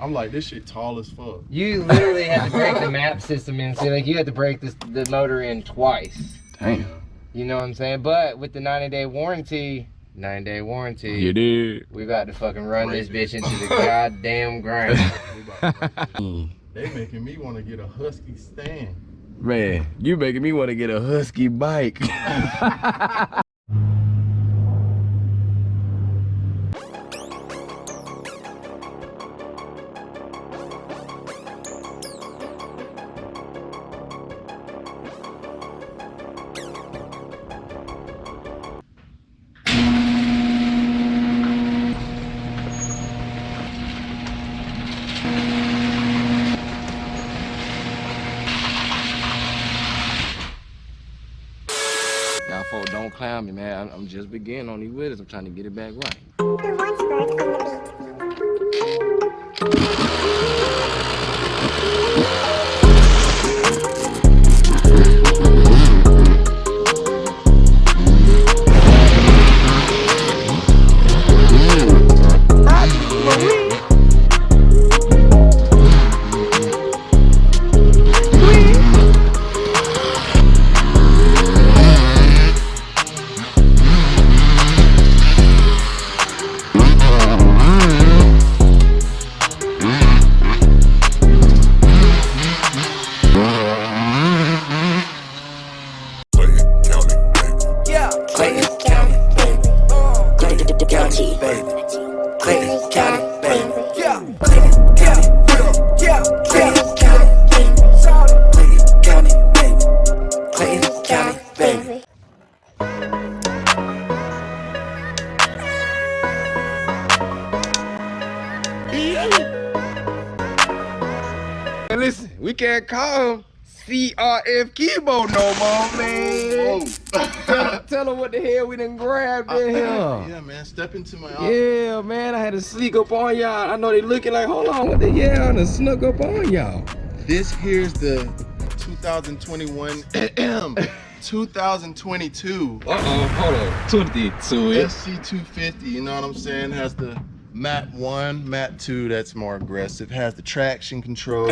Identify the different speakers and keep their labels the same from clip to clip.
Speaker 1: I'm like, this shit tall as fuck.
Speaker 2: You literally had to break the map system in. So like you had to break the motor in twice.
Speaker 3: Damn.
Speaker 2: You know what I'm saying? But with the 90-day warranty,
Speaker 3: You did.
Speaker 2: we about to fucking run this bitch into the goddamn ground.
Speaker 1: They making me want to get a Husky stand.
Speaker 3: Man, you making me want to get a Husky bike. Y'all folks don't clown me, man. I'm just beginning on these wheels. I'm trying to get it back right. Hey, listen, we can't call him CRF Kebo no more, man. Tell him what the hell we done grabbed in here.
Speaker 1: Yeah, man, step into my office.
Speaker 3: Yeah, man, I had to sneak up on y'all. I know they looking like, hold on, what the hell? I done snuck up on y'all.
Speaker 1: This here's the 2021 2022
Speaker 3: Hold on, 22.
Speaker 1: SC250, you know what I'm saying? Has the Mat 1, Mat 2, that's more aggressive. Has the traction control.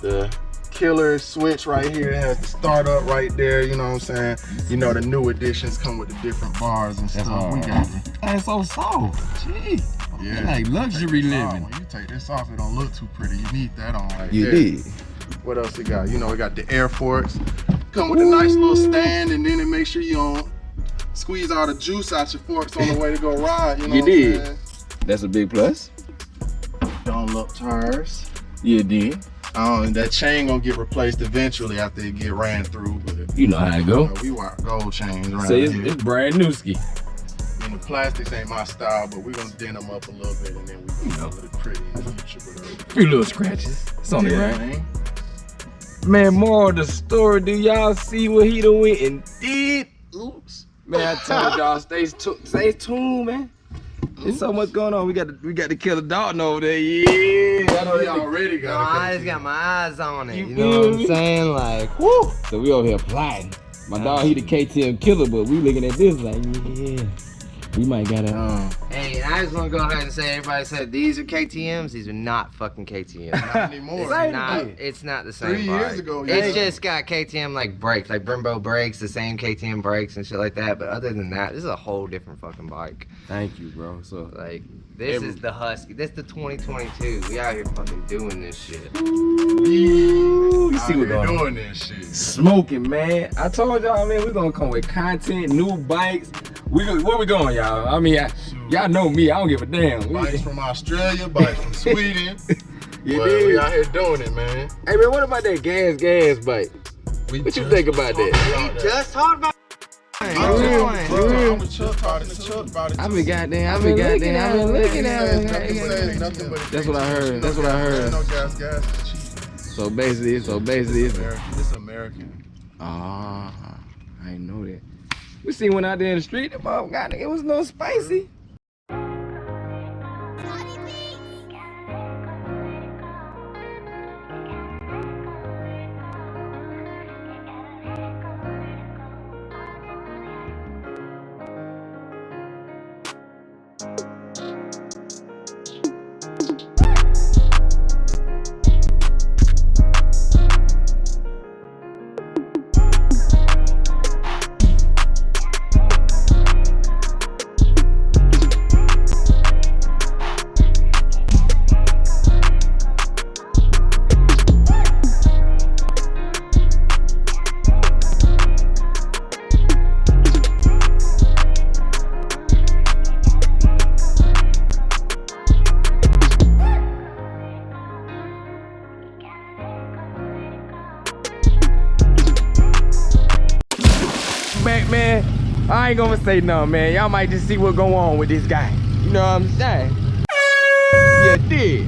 Speaker 1: The killer switch right here. It has the startup right there, you know what I'm saying? You know the new editions come with the different bars and stuff. We got it.
Speaker 3: That's so soft. Gee.
Speaker 1: Yeah.
Speaker 3: Like luxury living.
Speaker 1: When you take this off, it don't look too pretty. You need that on right
Speaker 3: You
Speaker 1: there.
Speaker 3: did.
Speaker 1: What else we got? You know, we got the air forks. Come with a nice little stand, and then it makes sure you don't squeeze all the juice out your forks on the way to go ride. You know
Speaker 3: You
Speaker 1: what I'm
Speaker 3: did.
Speaker 1: saying?
Speaker 3: That's a big plus.
Speaker 1: Dunlop tires.
Speaker 3: You did.
Speaker 1: That chain gonna get replaced eventually after it get ran through. But
Speaker 3: You know how to go.
Speaker 1: we want gold chains around
Speaker 3: See,
Speaker 1: here.
Speaker 3: it's brand new ski.
Speaker 1: And the plastics ain't my style, but we're gonna dent them up a little bit, and then we can look pretty in the future.
Speaker 3: A few little scratches. It's only right.
Speaker 1: Man.
Speaker 3: Man, more of the story. Do y'all see what he done went and did? Oops. Man, I told y'all, stay tuned, man. There's so much going on. We got to kill a dog over there. Yeah.
Speaker 1: I know y'all already got it.
Speaker 2: I just got my eyes on it.
Speaker 3: You
Speaker 2: You know what
Speaker 3: feel
Speaker 2: I'm
Speaker 3: me?
Speaker 2: saying? Like, whoo.
Speaker 3: So we over here plotting. My dog, he the KTM killer, but we looking at this like, yeah, we might got it.
Speaker 2: Hey, and I just want to go ahead and say, everybody said these are KTMs. These are not fucking KTMs.
Speaker 1: Not anymore.
Speaker 2: It's not the same
Speaker 1: 3 years
Speaker 2: bike.
Speaker 1: ago, yeah.
Speaker 2: It's just got KTM like brakes, like Brembo brakes, the same KTM brakes and shit like that. But other than that, this is a whole different fucking bike.
Speaker 3: Thank you, bro. So
Speaker 2: Like, this is the Husky. This is the 2022. We out here fucking doing this shit.
Speaker 3: you see what going on?
Speaker 1: doing this shit.
Speaker 3: Smoking, man. I told y'all, man, we're gonna come with content, new bikes. Where we going, y'all? I mean, y'all know me. I don't give a damn.
Speaker 1: Bikes from Australia, bikes from Sweden.
Speaker 3: You
Speaker 1: But
Speaker 3: did.
Speaker 1: we out here doing it, man.
Speaker 3: Hey, man, what about that gas bike? What you think about that?
Speaker 2: Just talked about
Speaker 1: I was Chuck about it.
Speaker 3: I've been goddamn. I've been looking at it. That's what I heard. That's what I heard.
Speaker 1: No gas is cheap.
Speaker 3: So basically, it's
Speaker 1: It's American.
Speaker 3: I ain't know that. We seen one out there in the street. The mom got it. It was no spicy. right, man. I ain't gonna say nothing, man. Y'all might just see what go on with this guy. You know what I'm saying? Yeah, dig.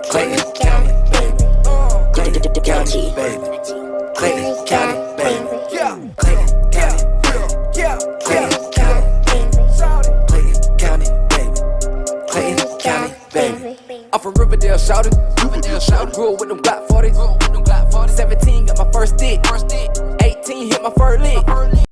Speaker 4: Clayton County, baby. Clayton County, baby. Clayton County, baby. Clayton County, Clayton County, Clayton County, baby. Clayton County, baby. I'm from Riverdale, shouted. Grew up with them Glock 40s. 17 got my first stick. 18 hit my first lick.